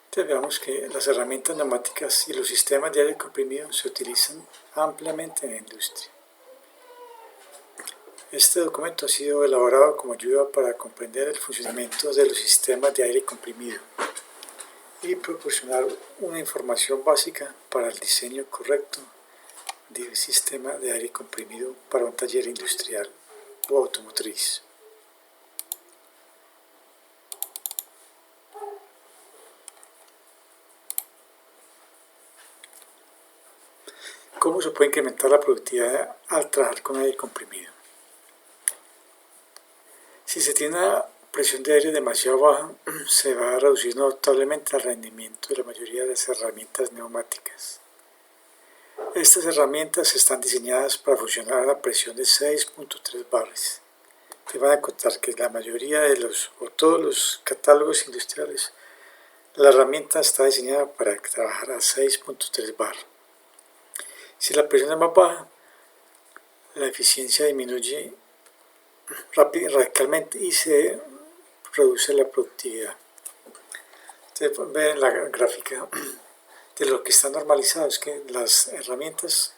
Entonces veamos que las herramientas neumáticas y los sistemas de aire comprimido se utilizan ampliamente en la industria. Este documento ha sido elaborado como ayuda para comprender el funcionamiento de los sistemas de aire comprimido y proporcionar una información básica para el diseño correcto de un sistema de aire comprimido para un taller industrial o automotriz. ¿Cómo se puede incrementar la productividad al trabajar con aire comprimido? Si se tiene una presión de aire demasiado baja, se va a reducir notablemente el rendimiento de la mayoría de las herramientas neumáticas. Estas herramientas están diseñadas para funcionar a la presión de 6.3 bares. Te van a encontrar que la mayoría de todos los catálogos industriales, la herramienta está diseñada para trabajar a 6.3 bar. Si la presión es más baja, la eficiencia disminuye radicalmente y se reduce la productividad. Ustedes ven en la gráfica de lo que está normalizado es que las herramientas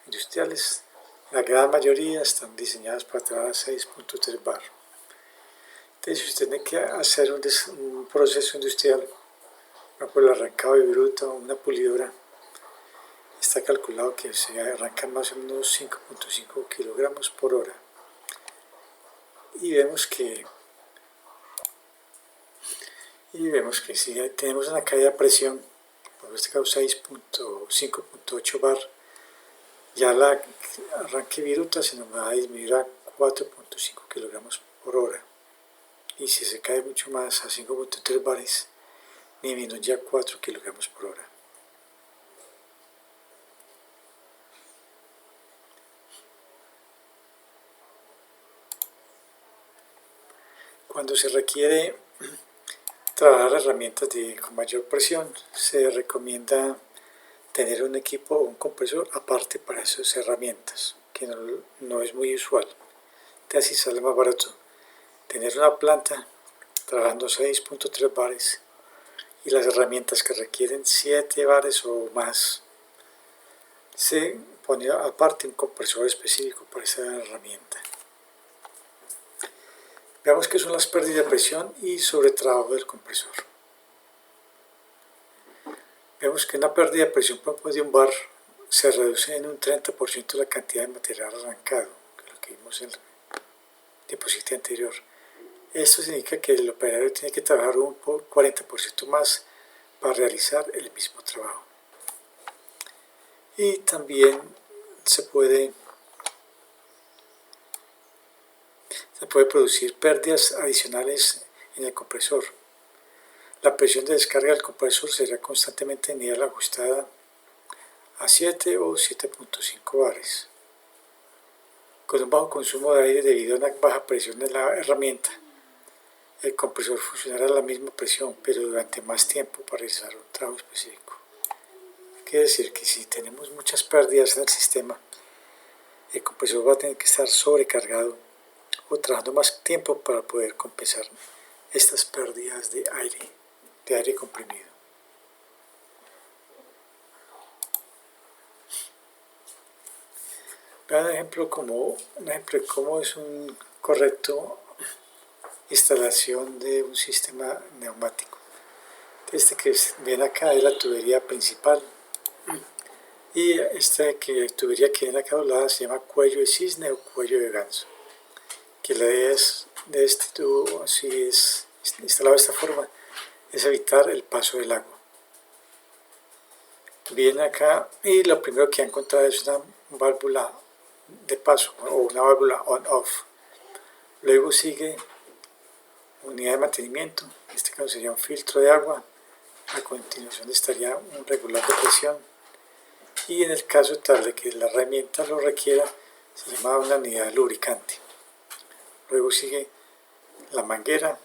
industriales, la gran mayoría están diseñadas para trabajar a 6.3 bar. Entonces, si usted tiene que hacer un proceso industrial, por el arrancado de bruto, una pulidora, está calculado que se arrancan más o menos 5.5 kilogramos por hora. Y vemos que si tenemos una caída de presión, por este caso 5.8 bar, ya la arranque viruta se nos va a disminuir a 4.5 kilogramos por hora. Y si se cae mucho más a 5.3 bares, disminuye a 4 kilogramos por hora. Cuando se requiere trabajar herramientas con mayor presión, se recomienda tener un equipo o un compresor aparte para esas herramientas, que no es muy usual. Así sale más barato tener una planta trabajando 6.3 bares y las herramientas que requieren 7 bares o más, se pone aparte un compresor específico para esa herramienta. Veamos qué son las pérdidas de presión y sobretrabajo del compresor. Vemos que una pérdida de presión de un bar se reduce en un 30% la cantidad de material arrancado, que es lo que vimos en la diapositiva anterior. Esto significa que el operario tiene que trabajar un 40% más para realizar el mismo trabajo. Y también se puede producir pérdidas adicionales en el compresor. La presión de descarga del compresor será constantemente en nivel ajustada a 7 o 7.5 bares. Con un bajo consumo de aire debido a una baja presión de la herramienta, el compresor funcionará a la misma presión, pero durante más tiempo para realizar un trabajo específico. Quiere decir que si tenemos muchas pérdidas en el sistema, el compresor va a tener que estar sobrecargado o trabajando más tiempo para poder compensar estas pérdidas de aire comprimido. Vean un ejemplo de cómo es un correcto instalación de un sistema neumático. Este que ven acá es la tubería principal y tubería que ven acá a lado se llama cuello de cisne o cuello de ganso. Que la idea de este tubo, así es instalado de esta forma, es evitar el paso del agua. Viene acá y lo primero que ha encontrado es una válvula de paso o una válvula on-off. Luego sigue unidad de mantenimiento, en este caso sería un filtro de agua. A continuación estaría un regulador de presión y en el caso tal de que la herramienta lo requiera, se llama una unidad lubricante. Luego sigue la manguera,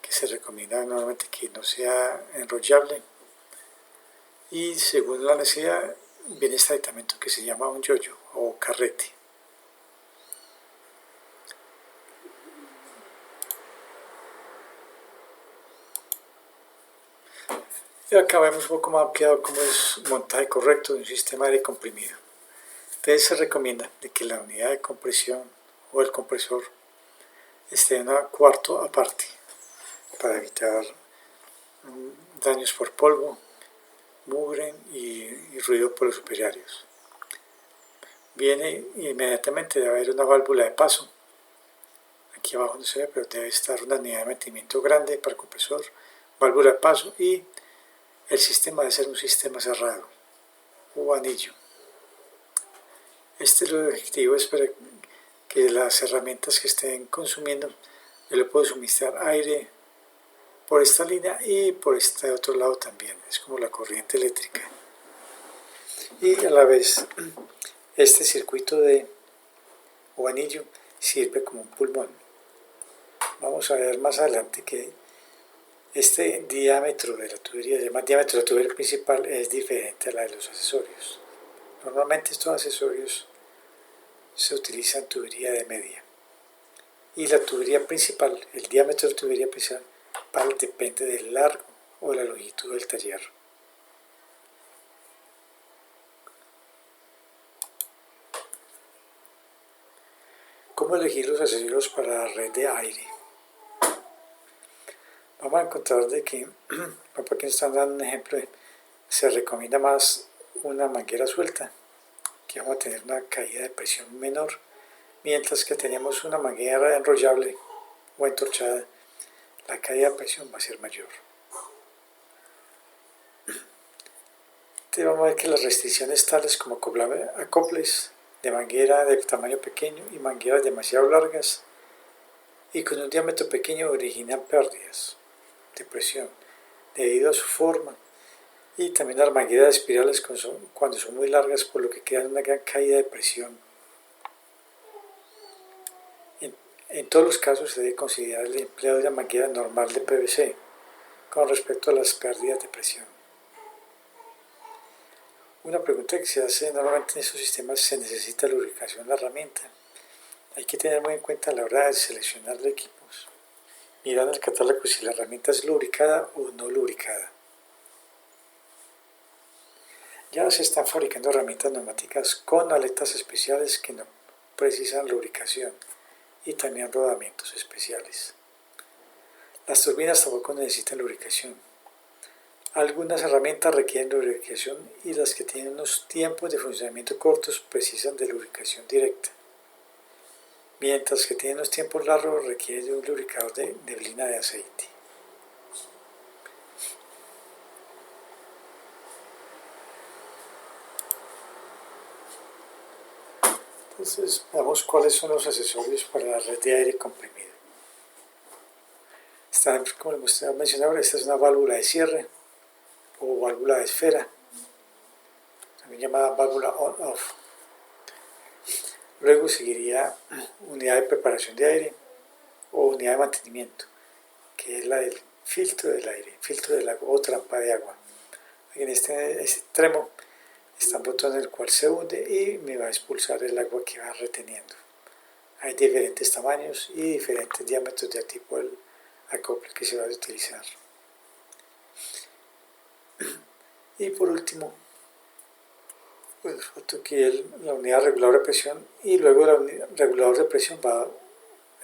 que se recomienda normalmente que no sea enrollable. Y según la necesidad, viene este aditamento que se llama un yoyo o carrete. Y acá vemos un poco más ampliado cómo es un montaje correcto de un sistema de aire comprimido. Entonces se recomienda de que la unidad de compresión o el compresor esté en un cuarto aparte para evitar daños por polvo, mugre y ruido por los superiores. Viene inmediatamente de haber una válvula de paso. Aquí abajo no se ve, pero debe estar una unidad de mantenimiento grande para el compresor, válvula de paso, y el sistema debe ser un sistema cerrado o anillo. El objetivo es para que las herramientas que estén consumiendo, yo le puedo suministrar aire por esta línea y por este otro lado también, es como la corriente eléctrica. Y a la vez, este circuito o anillo sirve como un pulmón. Vamos a ver más adelante que este diámetro de la tubería, se llama diámetro de la tubería principal, es diferente a la de los accesorios. Normalmente estos accesorios se utilizan tubería de media. Y la tubería principal, el diámetro de la tubería principal, depende del largo o la longitud del taller. ¿Cómo elegir los accesorios para la red de aire? Vamos a encontrar de que, para que nos están dando un ejemplo, se recomienda más una manguera suelta, que vamos a tener una caída de presión menor, mientras que tenemos una manguera enrollable o entorchada, la caída de presión va a ser mayor. Entonces vamos a ver que las restricciones tales como acoples de manguera de tamaño pequeño y mangueras demasiado largas y con un diámetro pequeño originan pérdidas de presión debido a su forma, y también las mangueras espirales cuando son muy largas, por lo que crean una gran caída de presión. En todos los casos se debe considerar el empleo de una manguera normal de PVC con respecto a las pérdidas de presión. Una pregunta que se hace normalmente en estos sistemas: ¿se necesita lubricación de la herramienta? Hay que tener muy en cuenta a la hora de seleccionar los equipos, mirar en el catálogo si la herramienta es lubricada o no lubricada. Ya se están fabricando herramientas neumáticas con aletas especiales que no precisan lubricación y también rodamientos especiales. Las turbinas tampoco necesitan lubricación. Algunas herramientas requieren lubricación y las que tienen unos tiempos de funcionamiento cortos precisan de lubricación directa, mientras que tienen unos tiempos largos requieren de un lubricador de neblina de aceite. Entonces veamos cuáles son los accesorios para la red de aire comprimido. Están, como les mencionaba, esta es una válvula de cierre o válvula de esfera, también llamada válvula on-off. Luego seguiría unidad de preparación de aire o unidad de mantenimiento, que es la del filtro del aire, filtro del agua o trampa de agua. En este extremo está un botón en el cual se hunde y me va a expulsar el agua que va reteniendo. Hay diferentes tamaños y diferentes diámetros de tipo del acople que se va a utilizar. Y por último, pues falta aquí la unidad regulador de presión, y luego la unidad regulador de presión va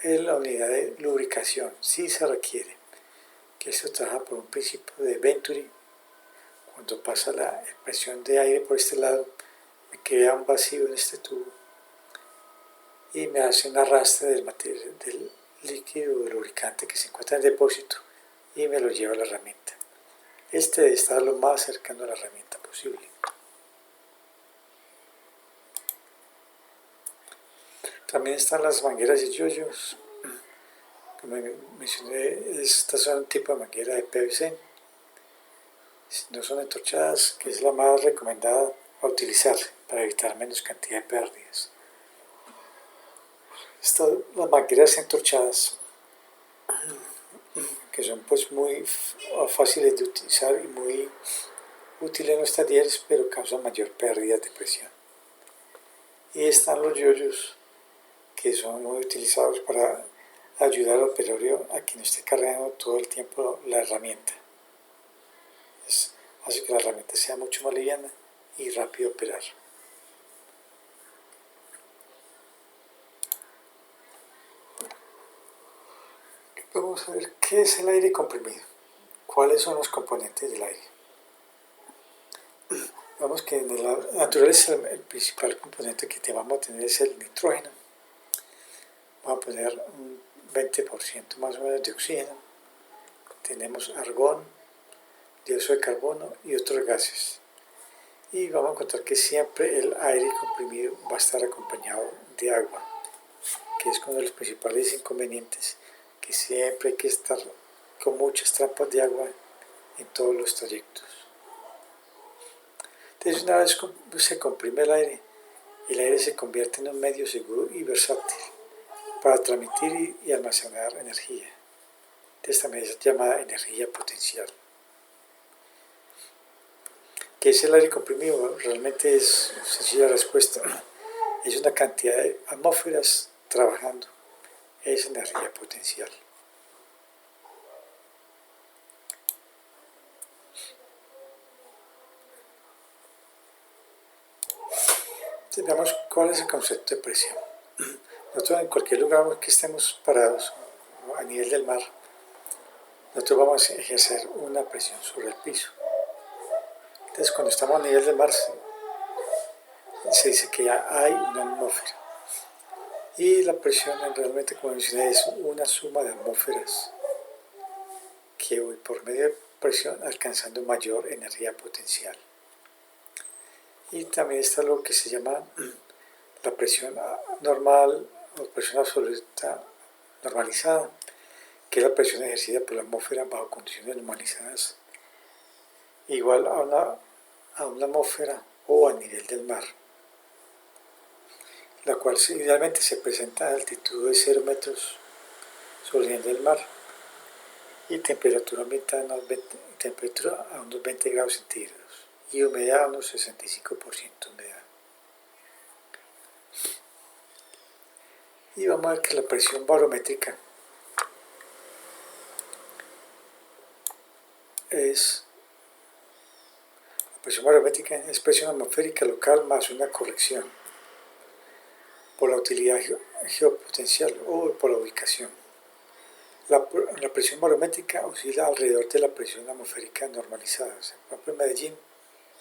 en la unidad de lubricación, si se requiere, que esto trabaja por un principio de Venturi. Cuando pasa la presión de aire por este lado, me crea un vacío en este tubo y me hace un arrastre del líquido lubricante que se encuentra en el depósito y me lo lleva a la herramienta. Este debe estar lo más cercano a la herramienta posible. También están las mangueras y yoyos. Como mencioné, estas son un tipo de manguera de PVC. Si no son entorchadas, que es la más recomendada a utilizar para evitar menos cantidad de pérdidas. Las mangueras entorchadas, que son pues muy fáciles de utilizar y muy útiles en los talleres, pero causan mayor pérdida de presión. Y están los yoyos, que son muy utilizados para ayudar al operador a que no esté cargando todo el tiempo la herramienta. Entonces, hace que la herramienta sea mucho más liviana y rápido operar. Vamos a ver qué es el aire comprimido. ¿Cuáles son los componentes del aire? Vamos que en la naturaleza el principal componente que vamos a tener es el nitrógeno. Vamos a poner un 20% más o menos de oxígeno. Tenemos argón, dióxido de carbono y otros gases. Y vamos a encontrar que siempre el aire comprimido va a estar acompañado de agua, que es uno de los principales inconvenientes, que siempre hay que estar con muchas trampas de agua en todos los trayectos. Entonces, una vez se comprime el aire se convierte en un medio seguro y versátil para transmitir y almacenar energía. Entonces también es llamada energía potencial. ¿Qué es el aire comprimido? Realmente es sencilla la respuesta. Es una cantidad de atmósferas trabajando. Es energía potencial. Entonces, veamos cuál es el concepto de presión. Nosotros en cualquier lugar que estemos parados a nivel del mar, nosotros vamos a ejercer una presión sobre el piso. Entonces, cuando estamos a nivel del mar, se dice que ya hay una atmósfera. Y la presión realmente, como mencioné, es una suma de atmósferas que voy por medio de presión alcanzando mayor energía potencial. Y también está lo que se llama la presión normal o presión absoluta normalizada, que es la presión ejercida por la atmósfera bajo condiciones normalizadas igual a una atmósfera o a nivel del mar, la cual idealmente se presenta a altitud de 0 metros sobre el nivel del mar y temperatura ambiental a unos 20 grados centígrados y humedad a unos 65% de humedad. Y vamos a ver que la presión barométrica es presión atmosférica local más una corrección por la utilidad geopotencial o por la ubicación. La presión barométrica oscila alrededor de la presión atmosférica normalizada. O sea, por ejemplo, en Medellín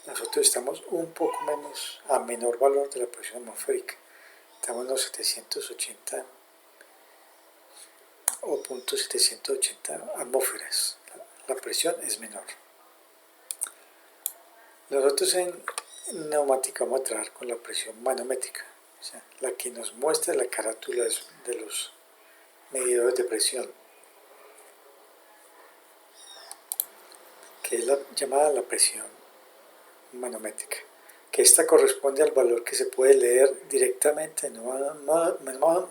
nosotros estamos un poco menos a menor valor de la presión atmosférica. Estamos en los 780 o 0.780 atmósferas. La presión es menor. Nosotros en neumática vamos a trabajar con la presión manométrica, o sea, la que nos muestra la carátula de los medidores de presión, que es llamada la presión manométrica, que esta corresponde al valor que se puede leer directamente en un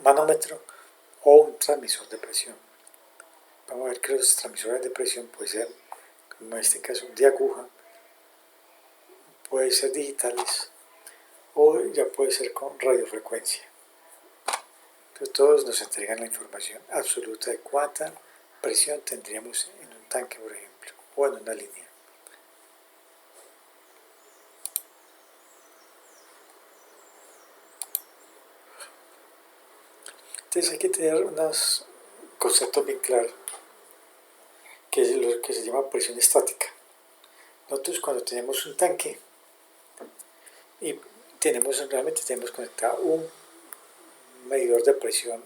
manómetro o un transmisor de presión. Vamos a ver que los transmisores de presión pueden ser, como en este caso, de aguja, pueden ser digitales o ya puede ser con radiofrecuencia. Entonces todos nos entregan la información absoluta de cuánta presión tendríamos en un tanque, por ejemplo, o en una línea. Entonces hay que tener unos conceptos bien claros, que es lo que se llama presión estática. Nosotros cuando tenemos un tanque y realmente tenemos conectado un medidor de presión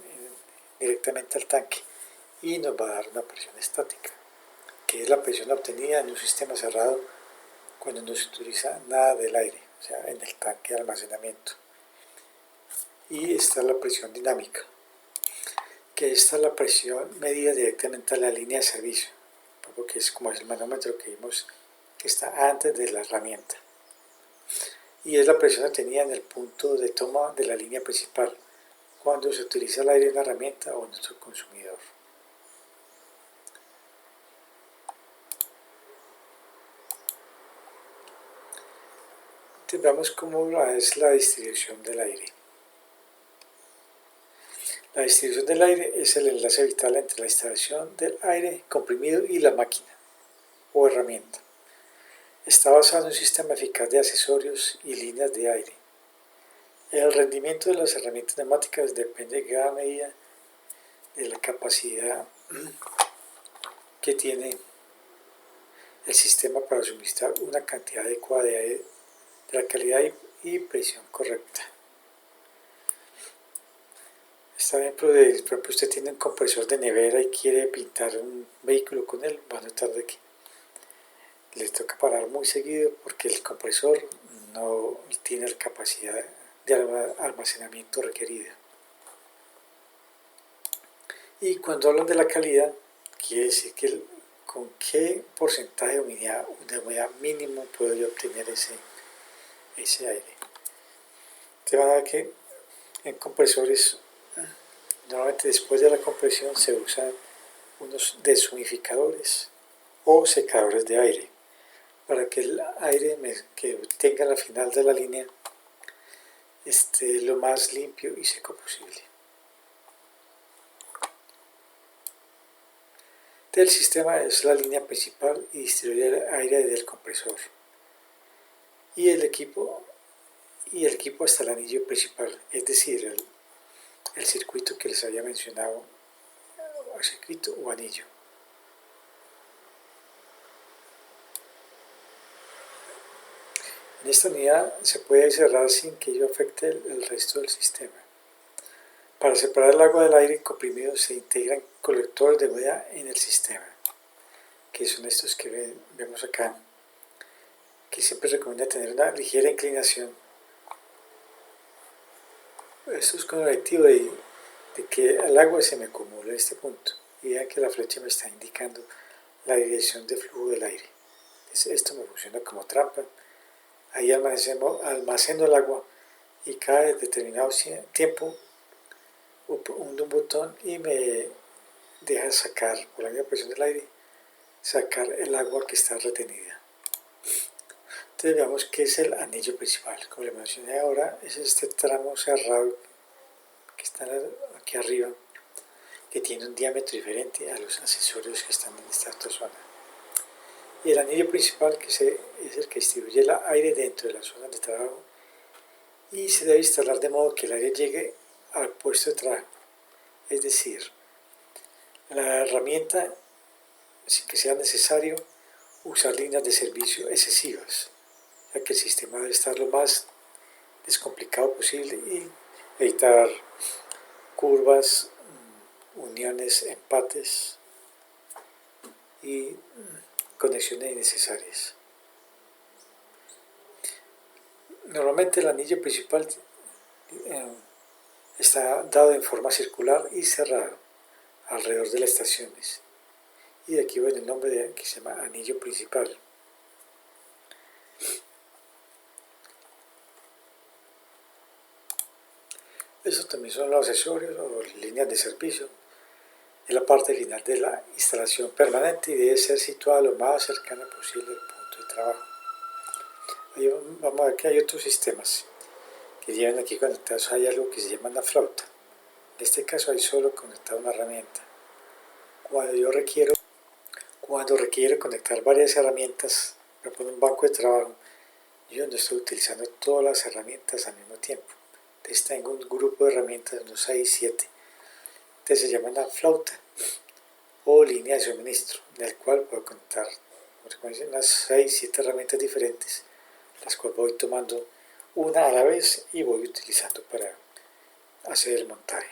directamente al tanque y nos va a dar una presión estática, que es la presión obtenida en un sistema cerrado cuando no se utiliza nada del aire, o sea, en el tanque de almacenamiento. Y está la presión dinámica, que esta es la presión medida directamente a la línea de servicio, porque es como el manómetro que vimos que está antes de la herramienta. Y es la presión obtenida en el punto de toma de la línea principal, cuando se utiliza el aire en la herramienta o en nuestro consumidor. Entonces veamos cómo es la distribución del aire. La distribución del aire es el enlace vital entre la instalación del aire comprimido y la máquina o herramienta. Está basado en un sistema eficaz de accesorios y líneas de aire. El rendimiento de las herramientas neumáticas depende en gran medida de la capacidad que tiene el sistema para suministrar una cantidad adecuada de aire de la calidad y presión correcta. Este ejemplo de, por ejemplo, usted tiene un compresor de nevera y quiere pintar un vehículo con él, va a notar de que le toca parar muy seguido porque el compresor no tiene la capacidad de almacenamiento requerida. Y cuando hablan de la calidad, quiere decir que con qué porcentaje de humedad mínimo puedo yo obtener ese aire. Te van a ver que en compresores, normalmente después de la compresión se usan unos deshumidificadores o secadores de aire para que el aire que obtenga al final de la línea esté lo más limpio y seco posible. El sistema es la línea principal y distribuye el aire del compresor y el equipo hasta el anillo principal, es decir, el circuito que les había mencionado, circuito o anillo. En esta unidad se puede cerrar sin que ello afecte el resto del sistema. Para separar el agua del aire comprimido se integran colectores de humedad en el sistema, que son estos que vemos acá, que siempre recomienda tener una ligera inclinación. Esto es con el objetivo de que el agua se me acumule en este punto y vean que la flecha me está indicando la dirección de flujo del aire. Esto me funciona como trampa. Ahí almaceno el agua y cada determinado tiempo hundo un botón y me deja sacar, por la misma presión del aire, sacar el agua que está retenida. Entonces veamos qué es el anillo principal. Como le mencioné ahora, es este tramo cerrado que está aquí arriba, que tiene un diámetro diferente a los accesorios que están en esta otra zona. Y el anillo principal, que es el que distribuye el aire dentro de la zona de trabajo, y se debe instalar de modo que el aire llegue al puesto de trabajo. Es decir, la herramienta, sin que sea necesario usar líneas de servicio excesivas, ya que el sistema debe estar lo más descomplicado posible y evitar curvas, uniones, empates y conexiones innecesarias. Normalmente el anillo principal está dado en forma circular y cerrado alrededor de las estaciones. Y de aquí viene el nombre que se llama anillo principal. Estos también son los accesorios o líneas de servicio. Es la parte final de la instalación permanente y debe ser situada lo más cercana posible al punto de trabajo. Ahí vamos a ver que hay otros sistemas que llevan aquí conectados. Hay algo que se llama una flauta. En este caso hay solo conectada una herramienta. Cuando requiero conectar varias herramientas, me pongo un banco de trabajo, yo no estoy utilizando todas las herramientas al mismo tiempo. Entonces tengo un grupo de herramientas, unos 6, 7. Entonces se llama una flauta o línea de suministro, en el cual puedo conectar unas 6, 7 herramientas diferentes, las cuales voy tomando una a la vez y voy utilizando para hacer el montaje.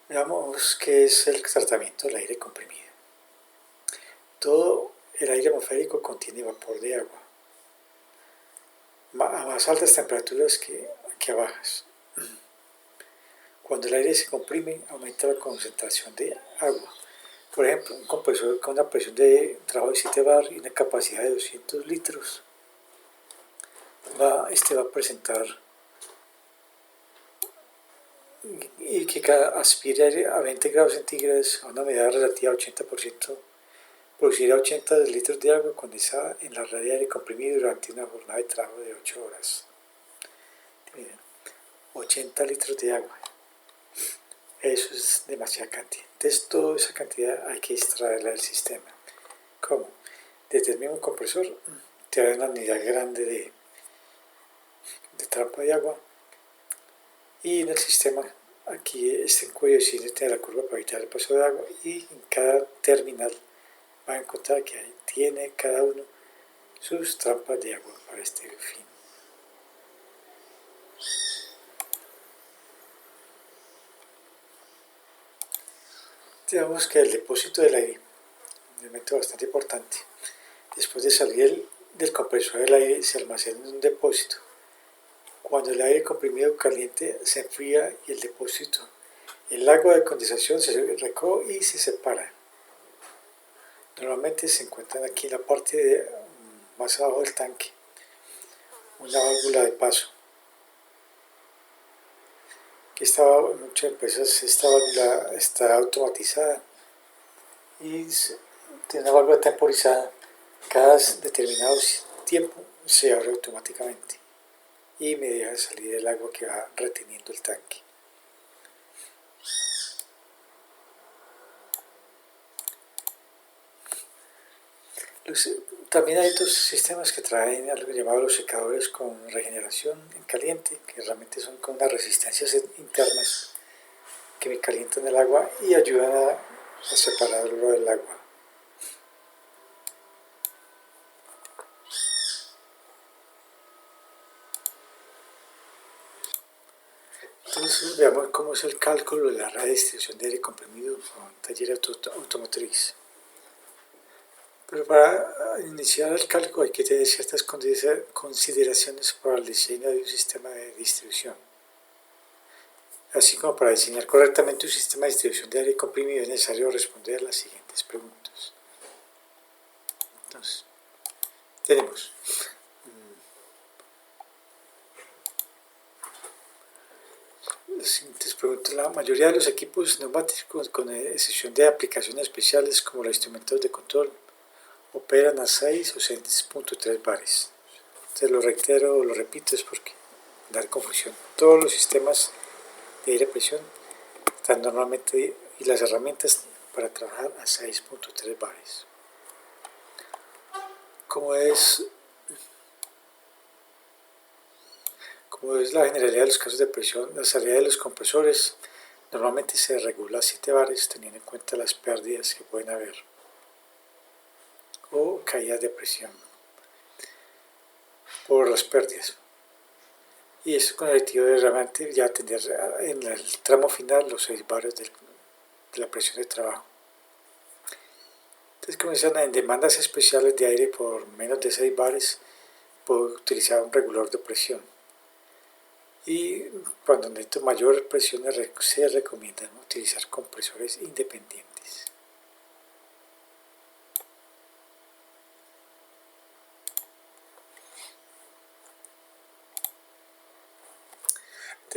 Veamos qué es el tratamiento del aire comprimido. Todo el aire atmosférico contiene vapor de agua, a más altas temperaturas que a bajas. Cuando el aire se comprime, aumenta la concentración de agua. Por ejemplo, un compresor con una presión de trabajo de 7 bar y una capacidad de 200 litros va a presentar y que aspire aire a 20 grados centígrados a una humedad relativa a 80%, producirá 80 litros de agua condensada en la red de aire comprimido durante una jornada de trabajo de 8 horas. 80 litros de agua. Eso es demasiada cantidad. Entonces toda esa cantidad hay que extraerla del sistema. ¿Cómo? Desde el mismo compresor te da una unidad grande de trampa de agua, y en el sistema aquí este cuello de cine tiene la curva para evitar el paso de agua, y en cada terminal va a encontrar que ahí tiene cada uno sus trampas de agua para este fin. Digamos que el depósito del aire, un elemento bastante importante. Después de salir del compresor, el aire se almacena en un depósito. Cuando el aire comprimido caliente se enfría y el depósito, el agua de condensación se recoge y se separa. Normalmente se encuentran aquí en la parte más abajo del tanque, una válvula de paso. Aquí en muchas empresas esta válvula está automatizada y tiene una válvula temporizada. Cada determinado tiempo se abre automáticamente y me deja salir el agua que va reteniendo el tanque. También hay otros sistemas que traen algo llamado los secadores con regeneración en caliente, que realmente son con unas resistencias internas que me calientan el agua y ayudan a separarlo del agua. Entonces veamos cómo es el cálculo de la redistribución de aire comprimido con taller automotriz. Pero para iniciar el cálculo hay que tener ciertas consideraciones para el diseño de un sistema de distribución. Así como para diseñar correctamente un sistema de distribución de aire comprimido es necesario responder a las siguientes preguntas. Entonces, tenemos las siguientes preguntas. La mayoría de los equipos neumáticos, con excepción de aplicaciones especiales como los instrumentos de control, operan a 6 o 6.3 bares. Entonces lo reitero, lo repito, es porque dar confusión. Todos los sistemas de aire a presión están normalmente, y las herramientas para trabajar a 6.3 bares. Como es la generalidad de los casos de presión, la salida de los compresores normalmente se regula a 7 bares teniendo en cuenta las pérdidas que pueden haber o caídas de presión por las pérdidas. Y esto con el objetivo de realmente ya tener en el tramo final los 6 bares de la presión de trabajo. Entonces, como dicen, en demandas especiales de aire por menos de 6 bares, puedo utilizar un regulador de presión. Y cuando necesito mayor presión se recomienda utilizar compresores independientes.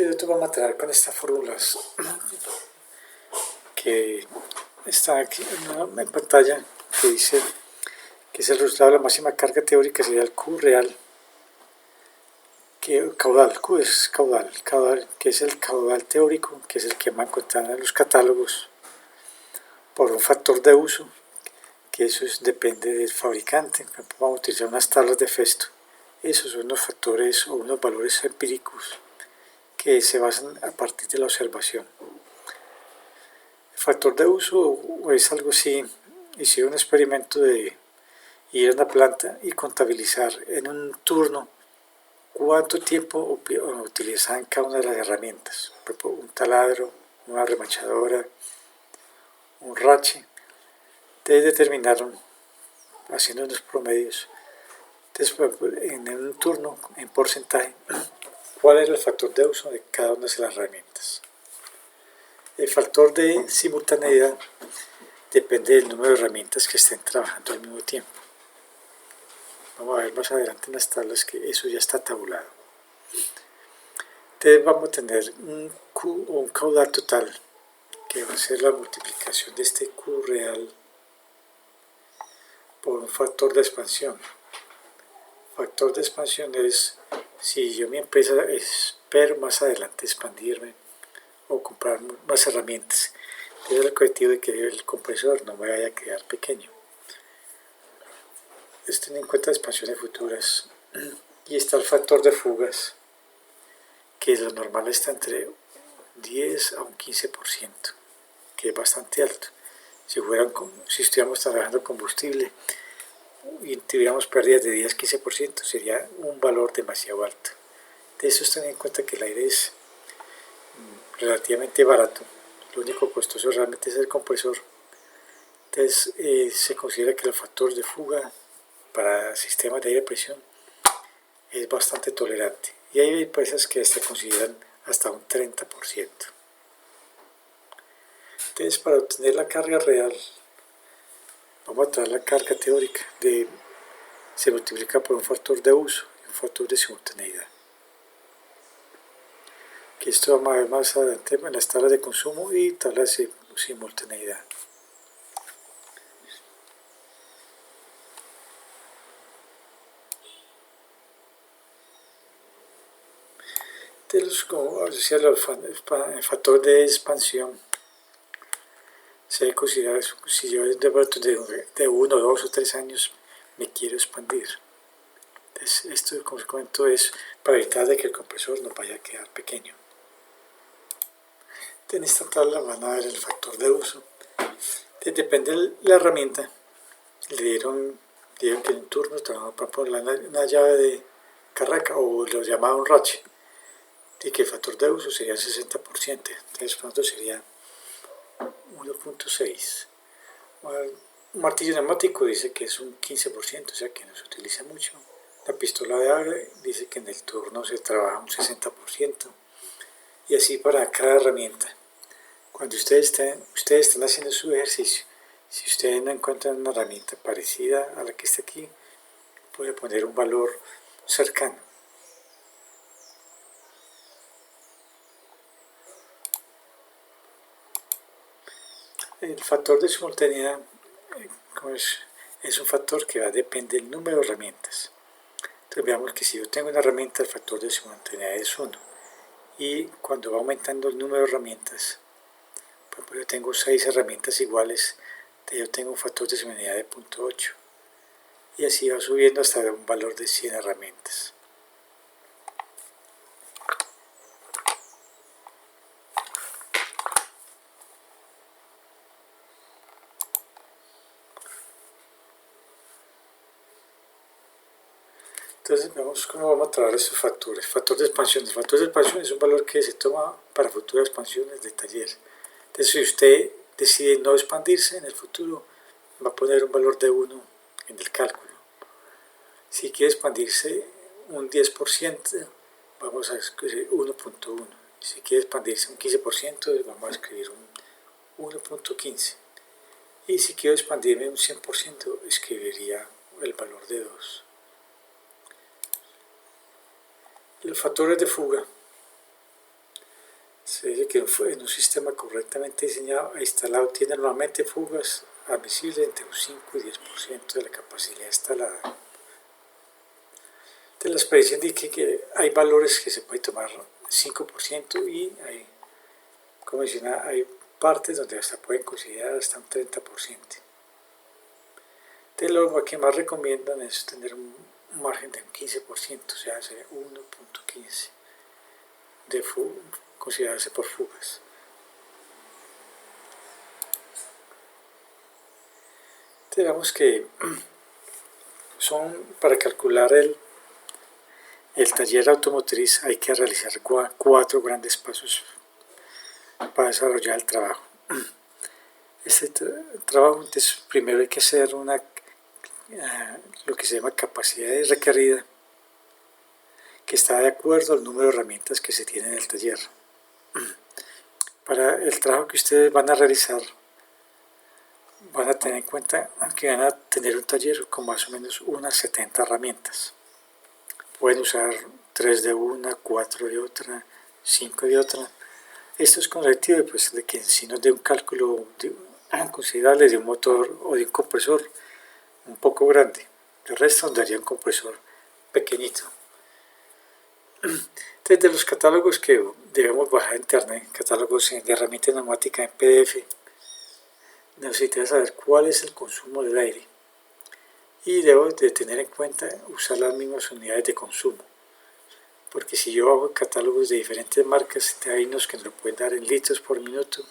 Entonces vamos a traer con estas fórmulas que están aquí en pantalla, que dice que es el resultado de la máxima carga teórica, sería el Q real, caudal, Q es caudal, que es el caudal teórico, que es el que me encuentran en los catálogos, por un factor de uso, que eso depende del fabricante. Vamos a utilizar unas tablas de Festo. Esos son unos factores o unos valores empíricos que se basan a partir de la observación. El factor de uso es algo así: hice un experimento de ir a una planta y contabilizar en un turno cuánto tiempo utilizaban cada una de las herramientas, por ejemplo, un taladro, una remachadora, un rache. Entonces determinaron, haciendo unos promedios, en un turno, en porcentaje, cuál era el factor de uso de cada una de las herramientas. El factor de simultaneidad depende del número de herramientas que estén trabajando al mismo tiempo. Vamos a ver más adelante en las tablas que eso ya está tabulado. Entonces vamos a tener un Q o un caudal total, que va a ser la multiplicación de este Q real por un factor de expansión. Factor de expansión es, si yo mi empresa pero más adelante expandirme o comprar más herramientas. Ese es el objetivo de que el compresor no me vaya a quedar pequeño. Teniendo en cuenta expansiones futuras. Y está el factor de fugas, que lo normal está entre 10 a un 15%, que es bastante alto. Si estuviéramos trabajando combustible y tuviéramos pérdidas de 10-15%, sería un valor demasiado alto. De eso tener en cuenta que el aire es relativamente barato. Lo único costoso realmente es el compresor. Entonces se considera que el factor de fuga para sistemas de aire a presión es bastante tolerante. Y hay empresas que hasta consideran hasta un 30%. Entonces, para obtener la carga real, vamos a traer la carga teórica. Se multiplica por un factor de uso y un factor de simultaneidad. Que esto vamos a ver más adelante en las tablas de consumo y tablas de simultaneidad. Entonces, como decía, el factor de expansión se debe considerar si yo de 1, 2 o 3 años me quiero expandir. Entonces, esto, como os comento, es para evitar de que el compresor no vaya a quedar pequeño. En esta tabla van a ver el factor de uso. Entonces, depende de la herramienta. Le dieron que en un turno trabajaba para poner una llave de carraca o lo llamaban ratchet, y que el factor de uso sería el 60%. Entonces, pronto sería 1.6. Un martillo neumático dice que es un 15%, o sea que no se utiliza mucho. La pistola de aire dice que en el turno se trabaja un 60%. Y así para cada herramienta. Cuando ustedes estén haciendo su ejercicio, si ustedes no encuentran una herramienta parecida a la que está aquí, puede poner un valor cercano. El factor de simultaneidad es un factor que va a depender del número de herramientas. Entonces veamos que si yo tengo una herramienta, el factor de simultaneidad es 1. Y cuando va aumentando el número de herramientas, por ejemplo, yo tengo 6 herramientas iguales, entonces yo tengo un factor de simultaneidad de 0.8. Y así va subiendo hasta un valor de 100 herramientas. Entonces veamos cómo vamos a trabajar estos factores. Factor de expansión. El factor de expansión es un valor que se toma para futuras expansiones de taller. Entonces si usted decide no expandirse en el futuro, va a poner un valor de 1 en el cálculo. Si quiere expandirse un 10%, vamos a escribir 1.1. Si quiere expandirse un 15%, vamos a escribir un 1.15. Y si quiero expandirme un 100%, escribiría el valor de 2. Los factores de fuga. Se dice que en un sistema correctamente diseñado e instalado tiene normalmente fugas admisibles entre un 5 y 10% de la capacidad instalada. Entonces, la experiencia indica que hay valores que se puede tomar 5% y hay, como menciona, hay partes donde hasta pueden considerar hasta un 30%. Entonces, lo que más recomiendan es tener un margen de un 15%, o sea, sería 1.15 de considerarse por fugas. Digamos que son para calcular el taller automotriz hay que realizar 4 grandes pasos para desarrollar el trabajo. Este trabajo, entonces, primero hay que hacer lo que se llama capacidad requerida, que está de acuerdo al número de herramientas que se tiene en el taller. Para el trabajo que ustedes van a realizar, van a tener en cuenta que van a tener un taller con más o menos unas 70 herramientas. Pueden usar 3 de una, 4 de otra, 5 de otra. Esto es con el objetivo pues, de que si nos dé un cálculo considerable de un motor o de un compresor un poco grande. El resto nos daría un compresor pequeñito. Entonces Desde los catálogos que debemos bajar en internet, catálogos de herramientas neumáticas en PDF, necesitamos saber cuál es el consumo del aire y debo de tener en cuenta usar las mismas unidades de consumo, porque si yo hago catálogos de diferentes marcas, hay unos que nos lo pueden dar en litros por minuto,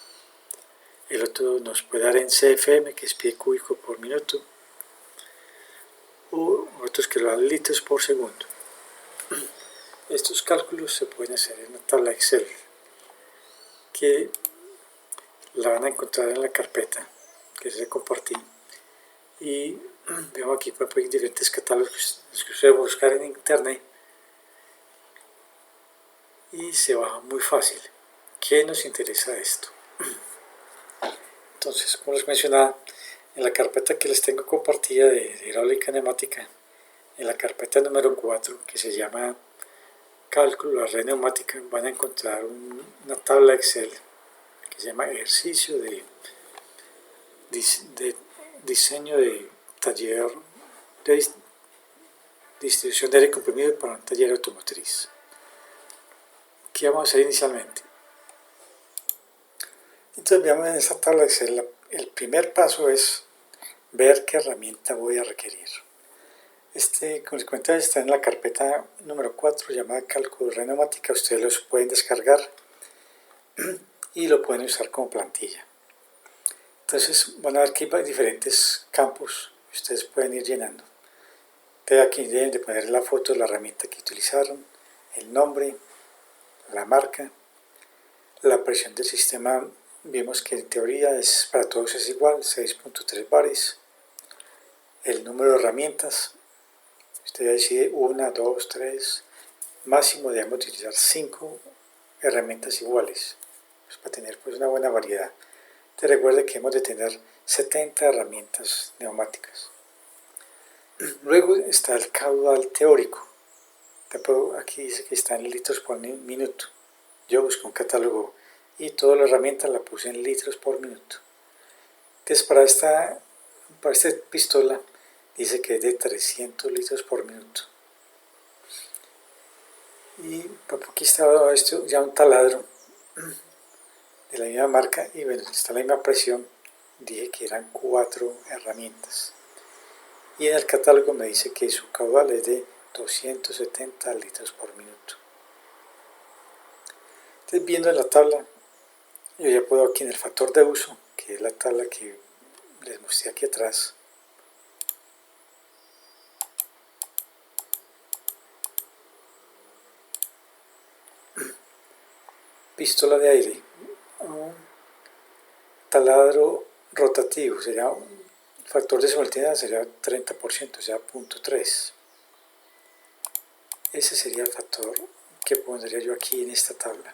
el otro nos puede dar en CFM, que es pie cúbico por minuto, o otros que lo dan litros por segundo. Estos cálculos se pueden hacer en una tabla Excel, que la van a encontrar en la carpeta que se compartí. Y vemos aquí por ejemplo, diferentes catálogos que usted debe buscar en internet y se baja muy fácil. ¿Qué nos interesa esto? Entonces, como les mencionaba, en la carpeta que les tengo compartida de hidráulica neumática, en la carpeta número 4, que se llama Cálculo de red neumática, van a encontrar una tabla Excel que se llama Ejercicio de diseño de taller de distribución de aire comprimido para un taller automotriz. ¿Qué vamos a hacer inicialmente? Entonces veamos en esta tabla Excel, el primer paso es ver qué herramienta voy a requerir. Como les cuento, está en la carpeta número 4 llamada Cálculo de red neumática. Ustedes los pueden descargar y lo pueden usar como plantilla. Entonces van a ver que hay diferentes campos que ustedes pueden ir llenando. Entonces aquí deben de poner la foto de la herramienta que utilizaron, el nombre, la marca, la presión del sistema. Vemos que en teoría para todos es igual, 6.3 bares. El número de herramientas, usted ya decide 1, 2, 3, máximo debemos utilizar 5 herramientas iguales, pues para tener pues una buena variedad. Te recuerde que hemos de tener 70 herramientas neumáticas. Luego está el caudal teórico. Aquí dice que está en litros por minuto. Yo busqué un catálogo y toda la herramienta la puse en litros por minuto. Entonces para esta pistola dice que es de 300 litros por minuto. Y aquí está esto ya un taladro de la misma marca y bueno, está la misma presión. Dije que eran 4 herramientas. Y en el catálogo me dice que su caudal es de 270 litros por minuto. Entonces viendo en la tabla, yo ya puedo aquí en el factor de uso, que es la tabla que les mostré aquí atrás, pistola de aire, un taladro rotativo, sería un factor de simultaneidad sería 30%, o sea 0.3. Ese sería el factor que pondría yo aquí en esta tabla.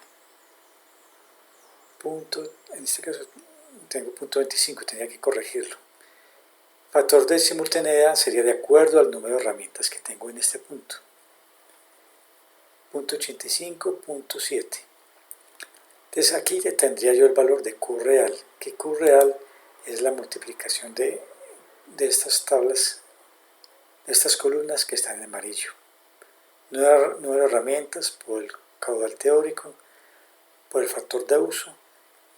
En este caso tengo 0.25, tendría que corregirlo. Factor de simultaneidad sería de acuerdo al número de herramientas que tengo en este punto. 0.85, 0.7. Entonces aquí tendría yo el valor de Q real, que Q real es la multiplicación de estas tablas, de estas columnas que están en amarillo. Número de herramientas por el caudal teórico, por el factor de uso,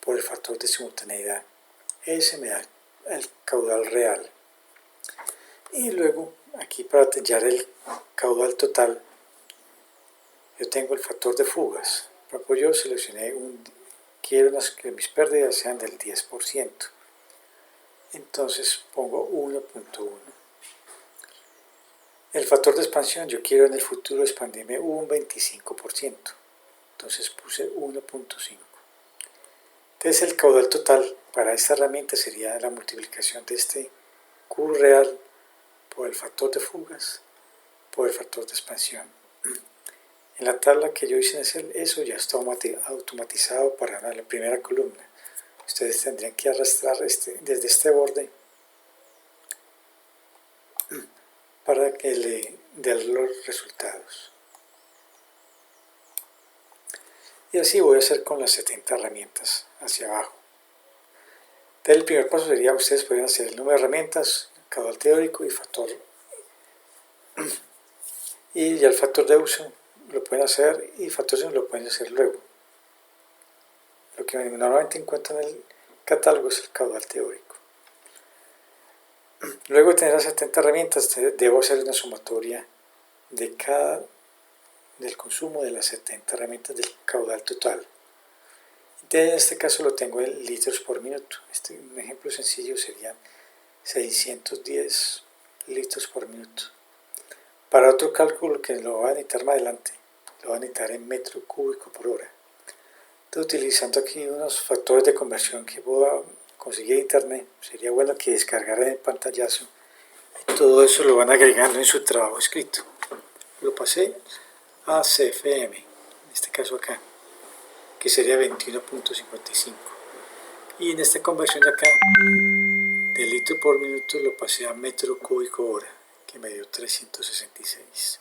por el factor de simultaneidad. Ese me da el caudal real. Y luego aquí para hallar el caudal total, yo tengo el factor de fugas. Por ejemplo, yo seleccioné quiero que mis pérdidas sean del 10%. Entonces pongo 1.1. El factor de expansión, yo quiero en el futuro expandirme un 25%. Entonces puse 1.5. Entonces el caudal total para esta herramienta sería la multiplicación de este Q real por el factor de fugas por el factor de expansión. En la tabla que yo hice en Excel, eso ya está automatizado para la primera columna. Ustedes tendrían que arrastrar desde este borde para que le den los resultados. Y así voy a hacer con las 70 herramientas hacia abajo. Entonces el primer paso sería, ustedes pueden hacer el número de herramientas, caudal teórico y factor. Y ya el factor de uso, lo pueden hacer y factor seno lo pueden hacer luego. Lo que normalmente encuentro en el catálogo es el caudal teórico. Luego de tener las 70 herramientas, debo hacer una sumatoria del consumo de las 70 herramientas del caudal total. En este caso lo tengo en litros por minuto. Un ejemplo sencillo sería 610 litros por minuto. Para otro cálculo que lo voy a necesitar más adelante, lo voy a necesitar en metro cúbico por hora. Entonces, utilizando aquí unos factores de conversión que puedo conseguir en internet, sería bueno que descargaran el pantallazo y todo eso lo van agregando en su trabajo escrito. Lo pasé a CFM, en este caso acá, que sería 21.55. Y en esta conversión de acá, de litro por minuto, lo pasé a metro cúbico hora, que me dio 366.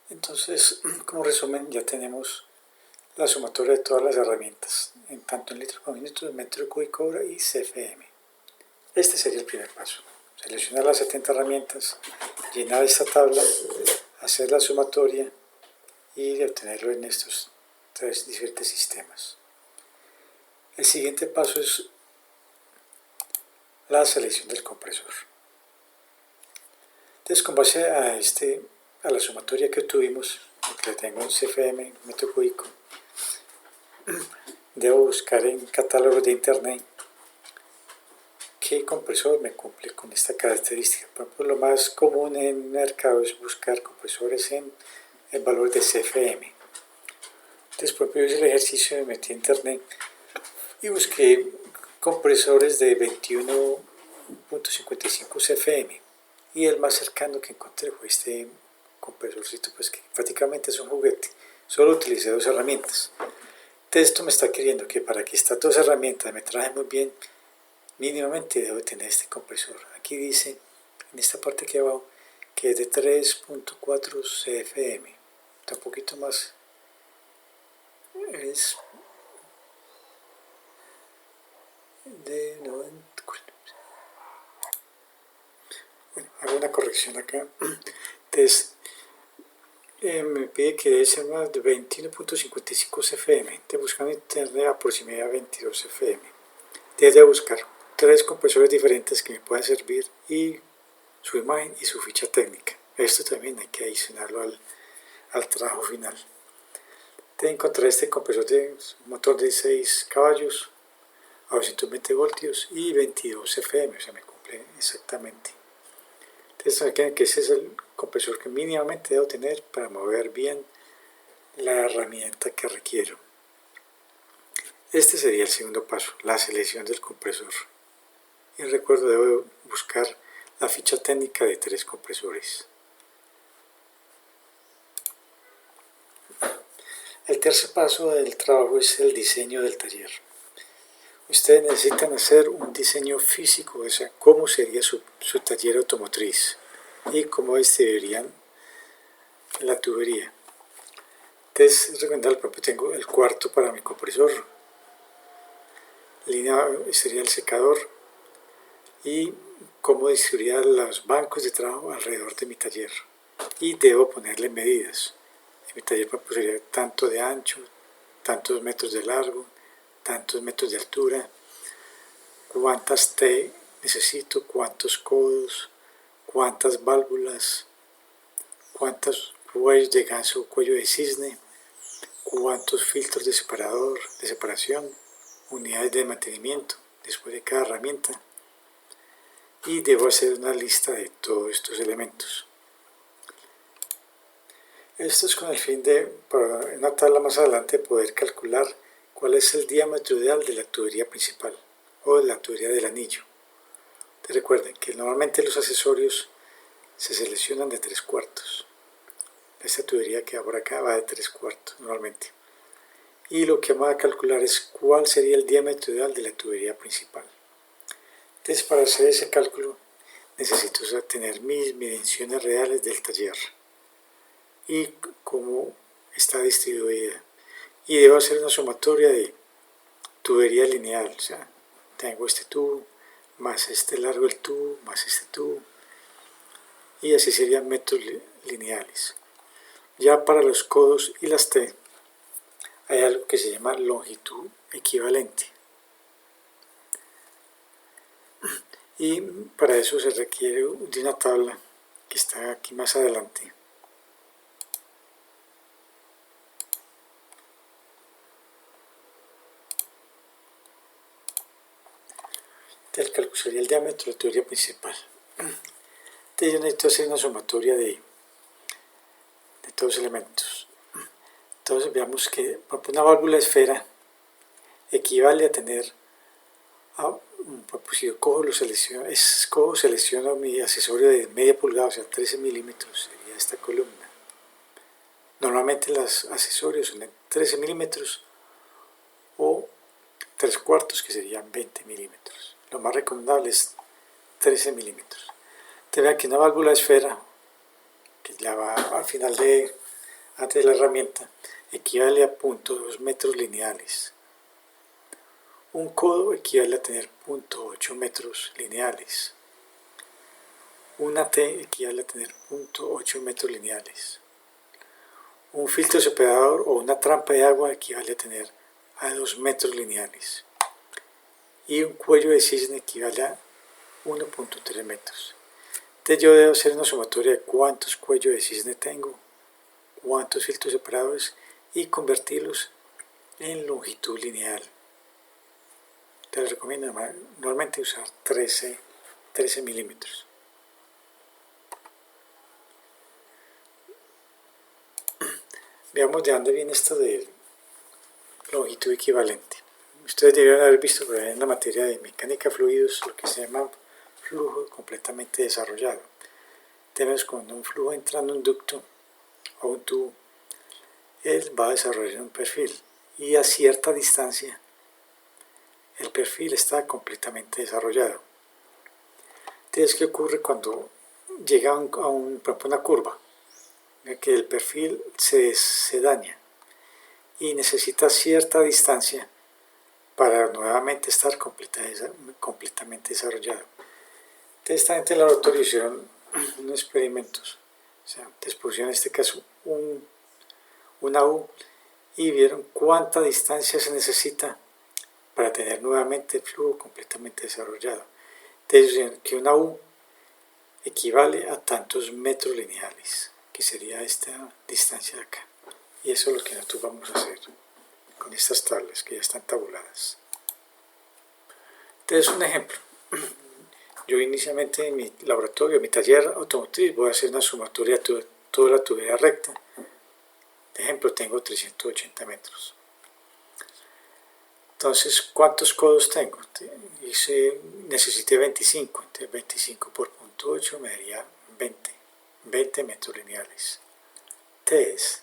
Entonces, como resumen, ya tenemos la sumatoria de todas las herramientas, tanto en litro por minuto, metro cúbico hora y CFM. Este sería el primer paso. Seleccionar las 70 herramientas, llenar esta tabla, hacer la sumatoria y obtenerlo en estos 3 diferentes sistemas. El siguiente paso es la selección del compresor. Entonces, con base a la sumatoria que obtuvimos, que tengo en CFM, metro cúbico, debo buscar en catálogos de internet qué compresor me cumple con esta característica. Por ejemplo, lo más común en el mercado es buscar compresores en el valor de CFM. Entonces, por ejemplo, yo hice el ejercicio, me metí a internet y busqué compresores de 21.55 CFM y el más cercano que encontré fue este compresorcito, pues que prácticamente es un juguete. Solo utilicé 2 herramientas. Entonces, esto me está queriendo que para que estas 2 herramientas me trabajen muy bien, mínimamente debo tener este compresor. Aquí dice, en esta parte aquí abajo, que es de 3.4 CFM. Está un poquito más. Es de 90. Bueno, hago una corrección acá. Entonces, me pide que debe ser más de 21.55 CFM. Entonces, buscando en internet aproximadamente a 22 CFM. Desde buscar 3 compresores diferentes que me puedan servir y su imagen y su ficha técnica. Esto también hay que adicionarlo al trabajo final. Entonces, encontré este compresor de motor de 6 caballos a 220 voltios y 22 CFM, o sea, me cumple exactamente. Entonces, saben que ese es el compresor que mínimamente debo tener para mover bien la herramienta que requiero. Este sería el segundo paso, la selección del compresor. Y recuerdo, debo buscar la ficha técnica de 3 compresores. El tercer paso del trabajo es el diseño del taller. Ustedes necesitan hacer un diseño físico, o sea, cómo sería su taller automotriz y cómo distribuirían la tubería. Entonces, recomendable, por ejemplo, tengo el cuarto para mi compresor, línea sería el secador y cómo distribuiría los bancos de trabajo alrededor de mi taller. Y debo ponerle medidas. En mi taller, por ejemplo, sería tanto de ancho, tantos metros de largo, tantos metros de altura, cuántas T necesito, cuántos codos, cuántas válvulas, cuántos cuellos de ganso o cuello de cisne, cuántos filtros de separación, unidades de mantenimiento después de cada herramienta. Y debo hacer una lista de todos estos elementos. Esto es con el fin de, para en una tabla más adelante, poder calcular cuál es el diámetro ideal de la tubería principal o de la tubería del anillo. Te recuerden que normalmente los accesorios se seleccionan de 3/4. Esta tubería que va por acá va de 3/4 normalmente. Y lo que vamos a calcular es cuál sería el diámetro ideal de la tubería principal. Entonces, para hacer ese cálculo necesito tener mis dimensiones reales del taller y cómo está distribuida. Y debo hacer una sumatoria de tubería lineal, o sea, tengo este tubo, más este largo el tubo, más este tubo. y así serían metros lineales. Ya para los codos y las T hay algo que se llama longitud equivalente. Y para eso se requiere de una tabla que está aquí más adelante. Entonces calcularía el diámetro de la tubería principal. Entonces yo necesito hacer una sumatoria de todos los elementos. Entonces veamos que una válvula de esfera equivale a tener, pues si yo selecciono mi accesorio de media pulgada, o sea 13 milímetros, sería esta columna. Normalmente los accesorios son de 13 milímetros o 3/4, que serían 20 milímetros. Lo más recomendable es 13 milímetros. Te vean que una válvula de esfera, que ya va al final antes de la herramienta, equivale a 0.2 metros lineales. Un codo equivale a tener 0.8 metros lineales. Una T equivale a tener 0.8 metros lineales. Un filtro separador o una trampa de agua equivale a tener a 2 metros lineales. Y un cuello de cisne equivale a 1.3 metros. Entonces yo debo hacer una sumatoria de cuántos cuellos de cisne tengo, cuántos filtros separadores y convertirlos en longitud lineal. Te recomiendo normalmente usar 13 milímetros. Veamos de dónde viene esto de longitud equivalente. Ustedes debieron haber visto en la materia de mecánica de fluidos lo que se llama flujo completamente desarrollado. Tenemos cuando un flujo entra en un ducto o un tubo, él va a desarrollar un perfil y a cierta distancia el perfil está completamente desarrollado. Entonces, ¿qué ocurre cuando llega a una curva? Que el perfil se daña y necesita cierta distancia para nuevamente estar completamente desarrollado. Entonces, esta gente en el laboratorio hicieron unos experimentos, o sea, les pusieron en este caso una U y vieron cuánta distancia se necesita para tener nuevamente el flujo completamente desarrollado. Entonces dicen que una U equivale a tantos metros lineales, que sería esta distancia de acá. Y eso es lo que nosotros vamos a hacer con estas tablas que ya están tabuladas. Entonces un ejemplo. Yo inicialmente en mi laboratorio, en mi taller automotriz, voy a hacer una sumatoria de toda la tubería recta. De ejemplo, tengo 380 metros. Entonces, ¿cuántos codos tengo? Necesité 25, entonces 25 por 0.8 me daría 20 metros lineales. Entonces,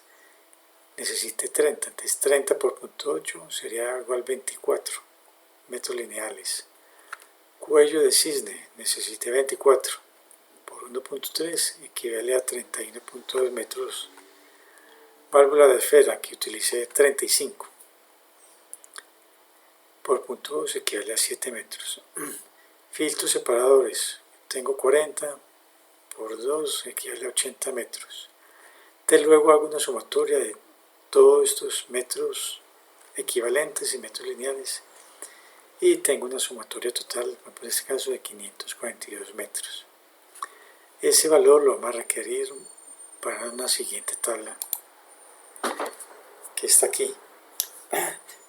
necesité 30, entonces 30 por 0.8 sería igual a 24 metros lineales. Cuello de cisne, necesité 24 por 1.3, equivale a 31.2 metros. Válvula de esfera, que utilicé 35 por 0.2 equivale a 7 metros. Filtros separadores, tengo 40 por 2 equivale a 80 metros. Entonces luego hago una sumatoria de todos estos metros equivalentes y metros lineales y tengo una sumatoria total, en este caso, de 542 metros. Ese valor lo vamos a requerir para una siguiente tabla que está aquí.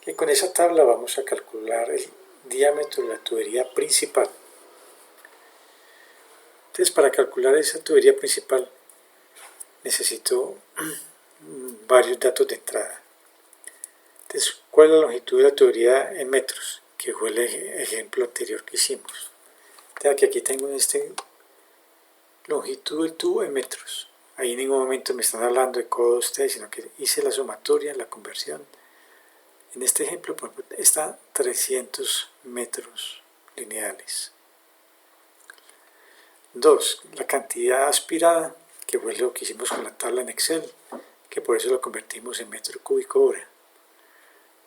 Que con esa tabla vamos a calcular el diámetro de la tubería principal. Entonces, para calcular esa tubería principal necesito varios datos de entrada. Entonces, ¿cuál es la longitud de la tubería en metros? Que fue el ejemplo anterior que hicimos. Entonces, aquí tengo longitud del tubo en metros. Ahí en ningún momento me están hablando de codos T, sino que hice la sumatoria, la conversión. En este ejemplo está 300 metros lineales. 2. La cantidad aspirada, que fue lo que hicimos con la tabla en Excel, que por eso lo convertimos en metro cúbico hora.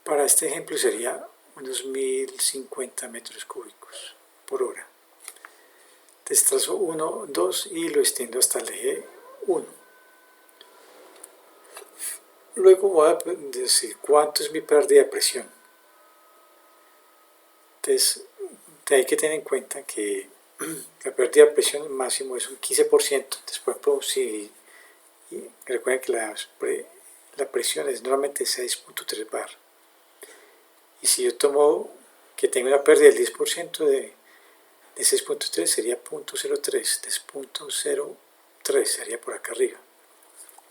Para este ejemplo sería unos 1050 metros cúbicos por hora. Destrazo 1, 2 y lo extiendo hasta el eje 1. Luego voy a decir cuánto es mi pérdida de presión. Entonces, hay que tener en cuenta que la pérdida de presión máximo es un 15%. Después, si recuerden que la presión es normalmente 6.3 bar. Y si yo tomo que tengo una pérdida del 10% de 6.3 sería 0.03, de 0.03 sería por acá arriba.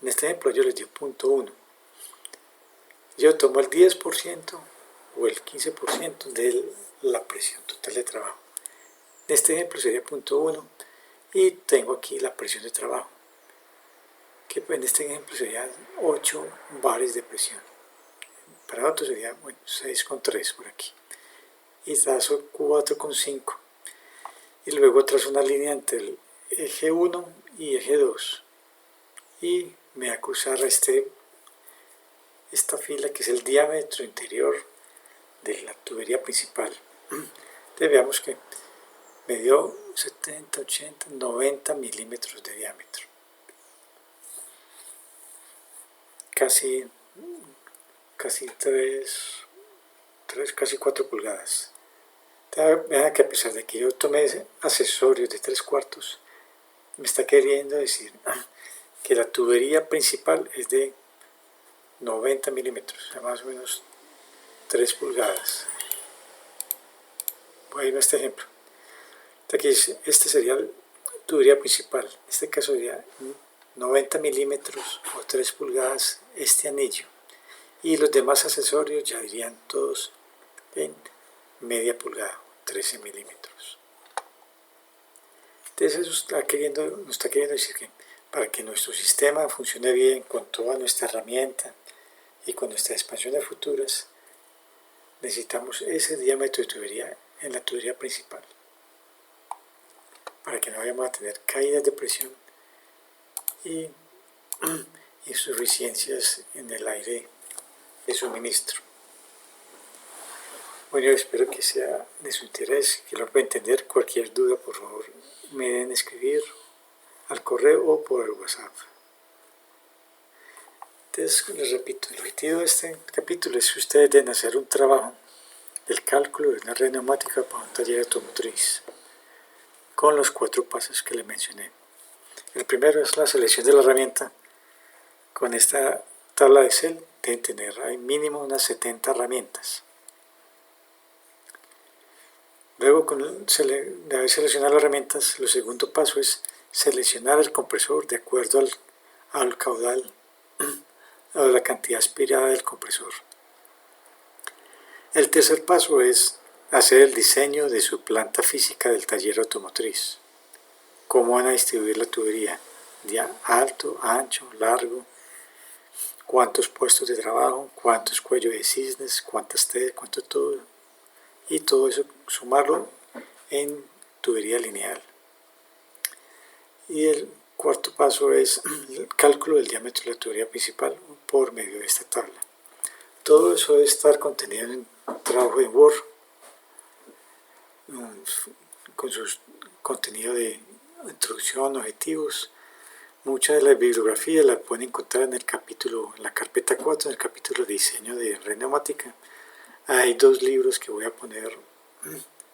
En este ejemplo yo les di 0.1. Yo tomo el 10% o el 15% de la presión total de trabajo. En este ejemplo sería 0.1 y tengo aquí la presión de trabajo, que en este ejemplo sería 8 bares de presión. Para nosotros sería 6.3 por aquí. Y trazo 4.5. Y luego trazo una línea entre el eje 1 y eje 2. Y me voy a cruzar esta fila que es el diámetro interior de la tubería principal. Entonces veamos que me dio 70, 80, 90 milímetros de diámetro. Casi 4 pulgadas. Vean que a pesar de que yo tomé accesorios de 3/4, me está queriendo decir que la tubería principal es de 90 milímetros, o sea, más o menos 3 pulgadas. Voy a irme a este ejemplo. Aquí dice, este sería la tubería principal. En este caso sería 90 milímetros o 3 pulgadas este anillo. Y los demás accesorios ya irían todos en media pulgada, 13 milímetros. Entonces eso nos está queriendo decir que para que nuestro sistema funcione bien con toda nuestra herramienta y con nuestras expansiones futuras, necesitamos ese diámetro de tubería en la tubería principal, para que no vayamos a tener caídas de presión y insuficiencias en el aire de suministro. Bueno, espero que sea de su interés, que lo pueda entender. Cualquier duda, por favor, me deben escribir al correo o por el WhatsApp. Entonces, les repito, el objetivo de este capítulo es que ustedes deben hacer un trabajo del cálculo de una red neumática para un taller automotriz, con los 4 pasos que les mencioné. El primero es la selección de la herramienta. Con esta tabla de Excel deben tener al mínimo unas 70 herramientas. Luego, de haber seleccionado las herramientas, el segundo paso es seleccionar el compresor de acuerdo al caudal o la cantidad aspirada del compresor. El tercer paso es hacer el diseño de su planta física del taller automotriz. Cómo van a distribuir la tubería, de alto, ancho, largo, cuántos puestos de trabajo, cuántos cuellos de cisnes, cuántas T, cuánto todo, y todo eso sumarlo en tubería lineal. Y el cuarto paso es el cálculo del diámetro de la tubería principal por medio de esta tabla. Todo eso debe estar contenido en un trabajo en Word, con su contenido de introducción, objetivos. Mucha de la bibliografía la pueden encontrar en el capítulo, en la carpeta 4, en el capítulo de diseño de red neumática. Hay 2 libros que voy a poner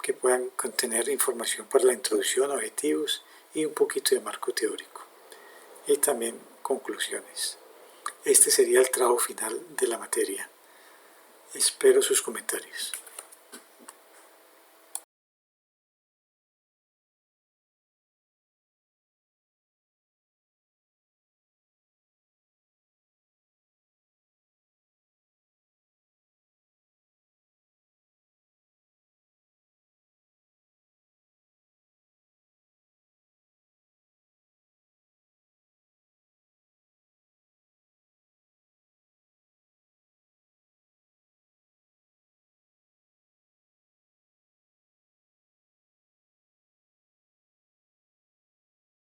que puedan contener información para la introducción, objetivos y un poquito de marco teórico. Y también conclusiones. Este sería el trabajo final de la materia. Espero sus comentarios.